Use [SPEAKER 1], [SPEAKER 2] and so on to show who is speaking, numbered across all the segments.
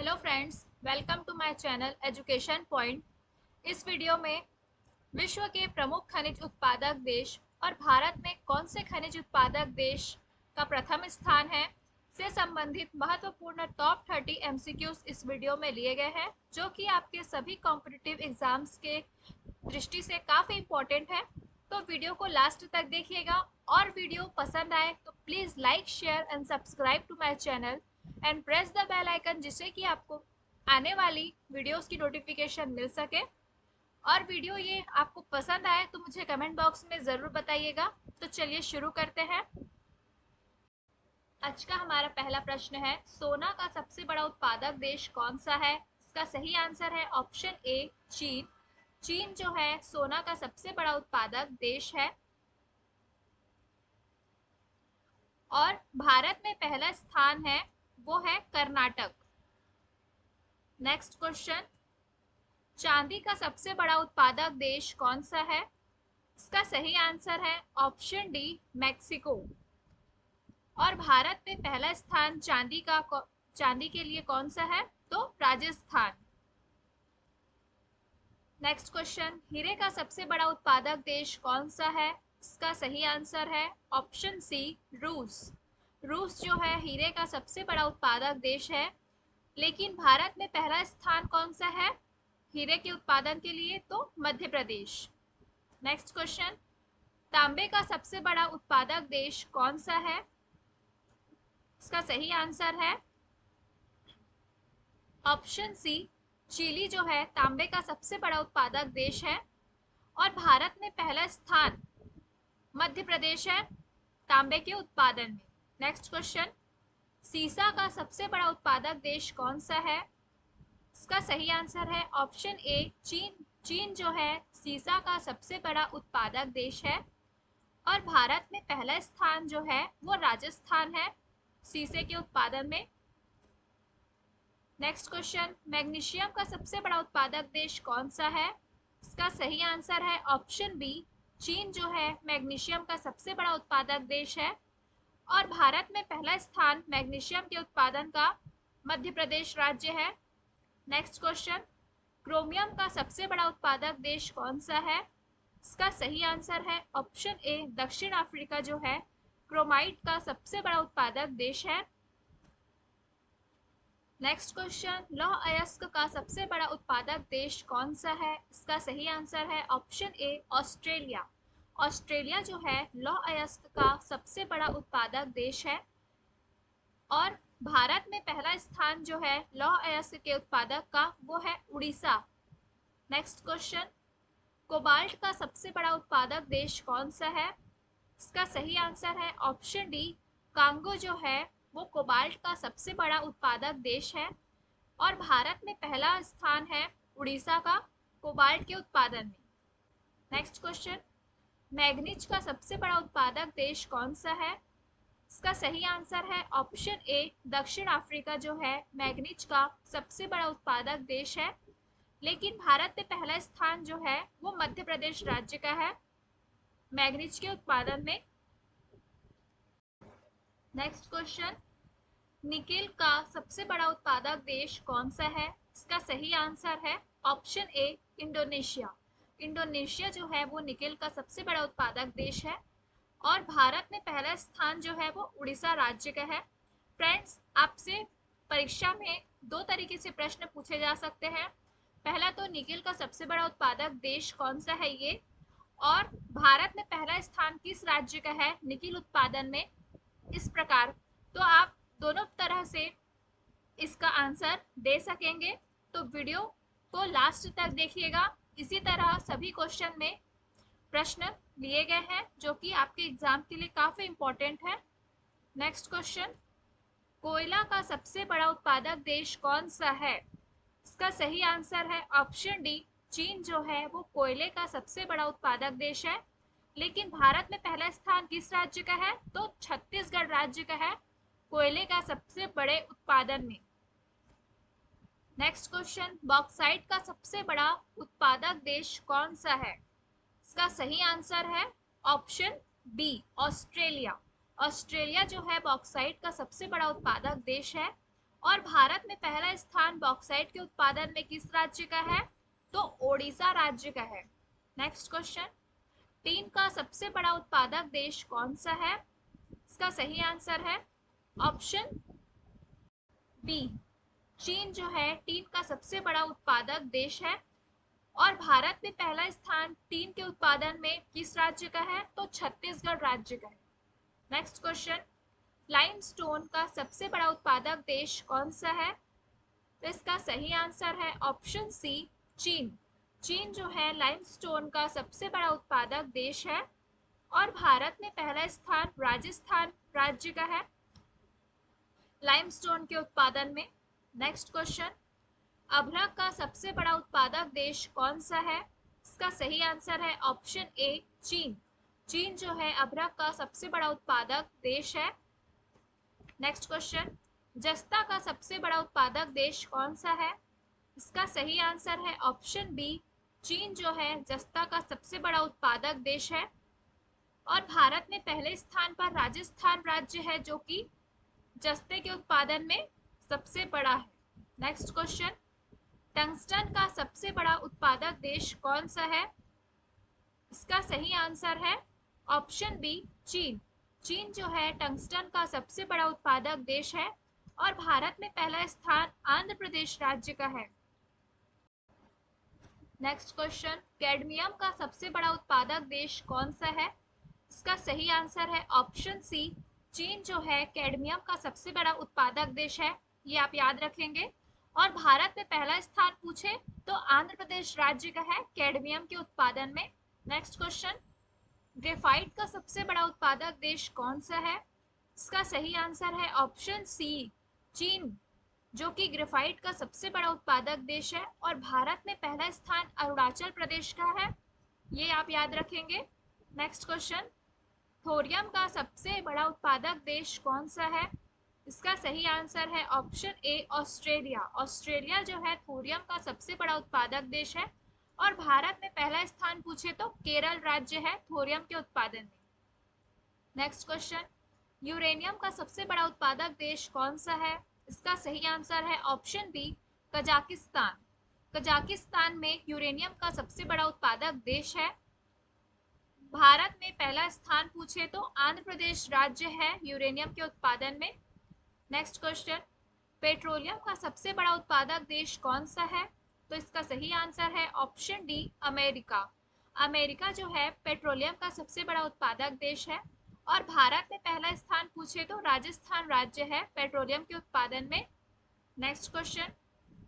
[SPEAKER 1] Hello friends, welcome to my channel education point. इस video में विश्व के प्रमुख खनिज उत्पादक देश और भारत में कौन से खनिज उत्पादक देश का प्रथम स्थान है से संबंधित महत्वपूर्ण टॉप 30 एमसीक्यूज इस वीडियो में लिए गए हैं, जो कि आपके सभी कॉम्पिटिटिव एग्जाम्स के दृष्टि से काफ़ी इम्पोर्टेंट है। तो वीडियो को लास्ट तक देखिएगा और वीडियो पसंद आए तो please like, share and subscribe to my channel and press the bell icon, जिससे कि आपको आने वाली वीडियोस की नोटिफिकेशन मिल सके। और वीडियो ये आपको पसंद आए तो मुझे कमेंट बॉक्स में ज़रूर बताइएगा। तो चलिए शुरू करते हैं। आज का हमारा पहला प्रश्न है, सोना का सबसे बड़ा उत्पादक देश कौन सा है? इसका सही आंसर है ऑप्शन ए, चीन। चीन जो है सोना का सबसे बड़ा उत्पादक देश है। और भारत में पहला स्थान है वो है कर्नाटक। नेक्स्ट क्वेश्चन, चांदी का सबसे बड़ा उत्पादक देश कौन सा है? इसका सही आंसर है ऑप्शन डी, मैक्सिको। और भारत में पहला स्थान चांदी के लिए कौन सा है? तो राजस्थान। नेक्स्ट क्वेश्चन, हीरे का सबसे बड़ा उत्पादक देश कौन सा है? इसका सही आंसर है ऑप्शन सी, रूस। रूस जो है हीरे का सबसे बड़ा उत्पादक देश है। लेकिन भारत में पहला स्थान कौन सा है हीरे के उत्पादन के लिए? तो मध्य प्रदेश। नेक्स्ट क्वेश्चन, तांबे का सबसे बड़ा उत्पादक देश कौन सा है? इसका सही आंसर है ऑप्शन सी, चिली जो है तांबे का सबसे बड़ा उत्पादक देश है। और भारत में पहला स्थान मध्य प्रदेश है तांबे के उत्पादन में। नेक्स्ट क्वेश्चन, सीसा का सबसे बड़ा उत्पादक देश कौन सा है? इसका सही आंसर है ऑप्शन ए, चीन। चीन जो है सीसा का सबसे बड़ा उत्पादक देश है। और भारत में पहला स्थान जो है वो राजस्थान है सीसे के उत्पादन में। नेक्स्ट क्वेश्चन, मैग्नीशियम का सबसे बड़ा उत्पादक देश कौन सा है? इसका सही आंसर है ऑप्शन बी, चीन जो है मैग्नीशियम का सबसे बड़ा उत्पादक देश है। और भारत में पहला स्थान मैग्नीशियम के उत्पादन का मध्य प्रदेश राज्य है। नेक्स्ट क्वेश्चन, क्रोमियम का सबसे बड़ा उत्पादक देश कौन सा है? इसका सही आंसर है ऑप्शन ए, दक्षिण अफ्रीका जो है क्रोमाइट का सबसे बड़ा उत्पादक देश है। नेक्स्ट क्वेश्चन, लौह अयस्क का सबसे बड़ा उत्पादक देश कौन सा है? इसका सही आंसर है ऑप्शन ए, ऑस्ट्रेलिया। ऑस्ट्रेलिया जो है लौह अयस्क का सबसे बड़ा उत्पादक देश है। और भारत में पहला स्थान जो है लौह अयस्क के उत्पादक का वो है उड़ीसा। नेक्स्ट क्वेश्चन, कोबाल्ट का सबसे बड़ा उत्पादक देश कौन सा है? इसका सही आंसर है ऑप्शन डी, कांगो जो है वो कोबाल्ट का सबसे बड़ा उत्पादक देश है। और भारत में पहला स्थान है उड़ीसा का कोबाल्ट के उत्पादन में। नेक्स्ट क्वेश्चन, मैग्नीज का सबसे बड़ा उत्पादक देश कौन सा है? इसका सही आंसर है ऑप्शन ए, दक्षिण अफ्रीका जो है मैग्नीज का सबसे बड़ा उत्पादक देश है। लेकिन भारत में पहला स्थान जो है वो मध्य प्रदेश राज्य का है मैग्नीज के उत्पादन में। नेक्स्ट क्वेश्चन, निकेल का सबसे बड़ा उत्पादक देश कौन सा है? इसका सही आंसर है ऑप्शन ए, इंडोनेशिया। इंडोनेशिया जो है वो निकेल का सबसे बड़ा उत्पादक देश है। और भारत में पहला स्थान जो है वो उड़ीसा राज्य का है। फ्रेंड्स, आपसे परीक्षा में दो तरीके से प्रश्न पूछे जा सकते हैं। पहला तो निकेल का सबसे बड़ा उत्पादक देश कौन सा है ये, और भारत में पहला स्थान किस राज्य का है निकेल उत्पादन में, इस प्रकार। तो आप दोनों तरह से इसका आंसर दे सकेंगे। तो वीडियो को लास्ट तक देखिएगा। इसी तरह सभी क्वेश्चन में प्रश्न लिए गए हैं जो कि आपके एग्जाम के लिए काफी इंपॉर्टेंट है। नेक्स्ट क्वेश्चन, कोयला का सबसे बड़ा उत्पादक देश कौन सा है? इसका सही आंसर है ऑप्शन डी, चीन जो है वो कोयले का सबसे बड़ा उत्पादक देश है। लेकिन भारत में पहला स्थान किस राज्य का है? तो छत्तीसगढ़ राज्य का है कोयले का सबसे बड़े उत्पादन में। नेक्स्ट क्वेश्चन, बॉक्साइट का सबसे बड़ा उत्पादक देश कौन सा है? इसका सही आंसर है ऑप्शन बी, ऑस्ट्रेलिया। ऑस्ट्रेलिया जो है बॉक्साइट का सबसे बड़ा उत्पादक देश है। और भारत में पहला स्थान बॉक्साइट के उत्पादन में किस राज्य का है? तो ओडिशा राज्य का है। नेक्स्ट क्वेश्चन, टीन का सबसे बड़ा उत्पादक देश कौन सा है? इसका सही आंसर है ऑप्शन बी, चीन जो है टीन का सबसे बड़ा उत्पादक देश है। और भारत में पहला स्थान टीन के उत्पादन में किस राज्य का है? तो छत्तीसगढ़ राज्य का है। नेक्स्ट क्वेश्चन, लाइमस्टोन का सबसे बड़ा उत्पादक देश कौन सा है? तो इसका सही आंसर है ऑप्शन सी, चीन। चीन जो है लाइमस्टोन का सबसे बड़ा उत्पादक देश है। और भारत में पहला स्थान राजस्थान राज्य का है लाइमस्टोन के उत्पादन में। नेक्स्ट क्वेश्चन, अभ्रक का सबसे बड़ा उत्पादक देश कौन सा है? इसका सही आंसर है ऑप्शन ए, चीन। चीन जो है अभ्रक का सबसे बड़ा उत्पादक देश है। नेक्स्ट क्वेश्चन, जस्ता का सबसे बड़ा उत्पादक देश कौन सा है? इसका सही आंसर है ऑप्शन बी, चीन जो है जस्ता का सबसे बड़ा उत्पादक देश है। और भारत में पहले स्थान पर राजस्थान राज्य है जो कि जस्ते के उत्पादन में सबसे बड़ा है। नेक्स्ट क्वेश्चन, टंगस्टन का सबसे बड़ा उत्पादक देश कौन सा है? इसका सही आंसर है ऑप्शन बी, चीन। चीन जो है टंगस्टन का सबसे बड़ा उत्पादक देश है। और भारत में पहला स्थान आंध्र प्रदेश राज्य का है। नेक्स्ट क्वेश्चन, कैडमियम का सबसे बड़ा उत्पादक देश कौन सा है? इसका सही आंसर है ऑप्शन सी, चीन जो है कैडमियम का सबसे बड़ा उत्पादक देश है। ये आप याद रखेंगे। और भारत में पहला स्थान पूछे तो आंध्र प्रदेश राज्य का है कैडमियम के उत्पादन में। नेक्स्ट क्वेश्चन, ग्रेफाइट का सबसे बड़ा उत्पादक देश कौन सा है? इसका सही आंसर है ऑप्शन सी, चीन, जो कि ग्रेफाइट का सबसे बड़ा उत्पादक देश है। और भारत में पहला स्थान अरुणाचल प्रदेश का है। ये आप याद रखेंगे। नेक्स्ट क्वेश्चन, थोरियम का सबसे बड़ा उत्पादक देश कौन सा है? इसका सही आंसर है ऑप्शन ए, ऑस्ट्रेलिया। ऑस्ट्रेलिया जो है थोरियम का सबसे बड़ा उत्पादक देश है। और भारत में पहला स्थान पूछे तो केरल राज्य है थोरियम के उत्पादन में। नेक्स्ट क्वेश्चन, यूरेनियम का सबसे बड़ा उत्पादक देश कौन सा है? इसका सही आंसर है ऑप्शन बी, कजाकिस्तान। कजाकिस्तान में यूरेनियम का सबसे बड़ा उत्पादक देश है। भारत में पहला स्थान पूछे तो आंध्र प्रदेश राज्य है यूरेनियम के उत्पादन में। नेक्स्ट क्वेश्चन, पेट्रोलियम का सबसे बड़ा उत्पादक देश कौन सा है? तो इसका सही आंसर है ऑप्शन डी, अमेरिका। अमेरिका जो है पेट्रोलियम का सबसे बड़ा उत्पादक देश है। और भारत में पहला स्थान पूछे तो राजस्थान राज्य है पेट्रोलियम के उत्पादन में। नेक्स्ट क्वेश्चन,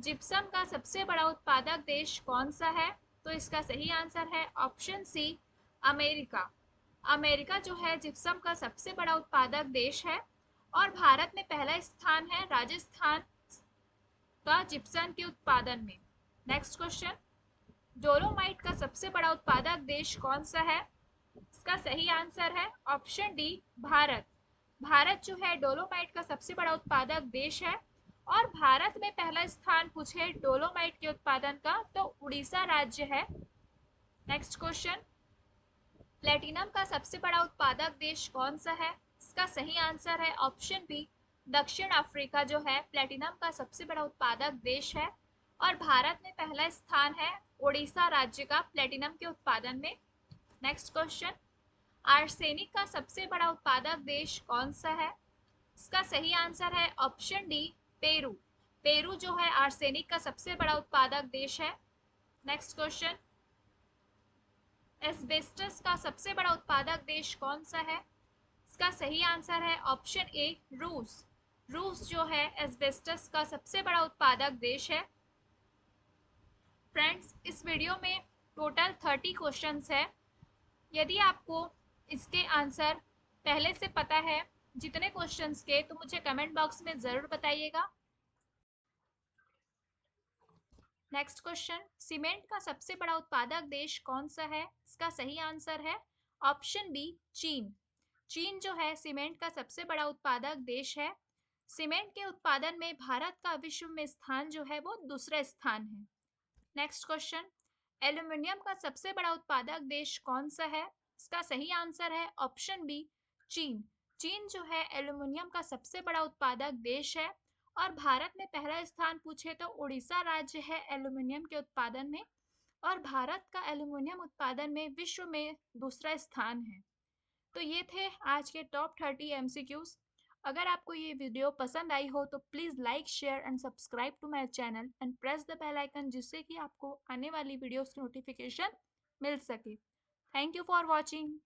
[SPEAKER 1] जिप्सम का सबसे बड़ा उत्पादक देश कौन सा है? तो इसका सही आंसर है ऑप्शन सी, अमेरिका। अमेरिका जो है जिप्सम का सबसे बड़ा उत्पादक देश है। और भारत में पहला स्थान है राजस्थान का जिप्सम के उत्पादन में। नेक्स्ट क्वेश्चन, डोलोमाइट का सबसे बड़ा उत्पादक देश कौन सा है? इसका सही आंसर है ऑप्शन डी, भारत। भारत जो है डोलोमाइट का सबसे बड़ा उत्पादक देश है। और भारत में पहला स्थान पूछे डोलोमाइट के उत्पादन का तो उड़ीसा राज्य है। नेक्स्ट क्वेश्चन, प्लेटिनम का सबसे बड़ा उत्पादक देश कौन सा है? इसका सही आंसर है ऑप्शन बी, दक्षिण अफ्रीका जो है प्लेटिनम का सबसे बड़ा उत्पादक देश है। और भारत में पहला स्थान है ओडिशा राज्य का प्लेटिनम के उत्पादन में। नेक्स्ट क्वेश्चन, आर्सेनिक का सबसे बड़ा उत्पादक देश कौन सा है? इसका सही आंसर है ऑप्शन डी, पेरू। पेरू जो है आर्सेनिक का सबसे बड़ा उत्पादक देश है। नेक्स्ट क्वेश्चन, एस्बेस्टस का सबसे बड़ा उत्पादक देश कौन सा है? इसका सही आंसर है ऑप्शन ए, रूस। रूस जो है एस्बेस्टस का सबसे बड़ा उत्पादक देश है। फ्रेंड्स, इस वीडियो में टोटल 30 क्वेश्चंस है। यदि आपको इसके आंसर पहले से पता है जितने क्वेश्चंस के, तो मुझे कमेंट बॉक्स में ज़रूर बताइएगा। नेक्स्ट क्वेश्चन, सीमेंट का सबसे बड़ा उत्पादक देश कौन सा है? इसका सही आंसर है ऑप्शन बी, चीन। चीन जो है सीमेंट का सबसे बड़ा उत्पादक देश है। सीमेंट के उत्पादन में भारत का विश्व में स्थान जो है वो दूसरा स्थान है। नेक्स्ट क्वेश्चन, एल्यूमिनियम का सबसे बड़ा उत्पादक देश कौन सा है? इसका सही आंसर है ऑप्शन बी, चीन। चीन जो है एल्यूमिनियम का सबसे बड़ा उत्पादक देश है। और भारत में पहला स्थान पूछे तो उड़ीसा राज्य है एल्यूमिनियम के उत्पादन में, और भारत का एल्यूमिनियम उत्पादन में विश्व में दूसरा स्थान है। तो ये थे आज के टॉप 30 एमसीक्यूज। अगर आपको ये वीडियो पसंद आई हो तो please like share and subscribe to my channel and press the bell icon, जिससे कि आपको आने वाली वीडियोस की नोटिफिकेशन मिल सके। Thank you for watching.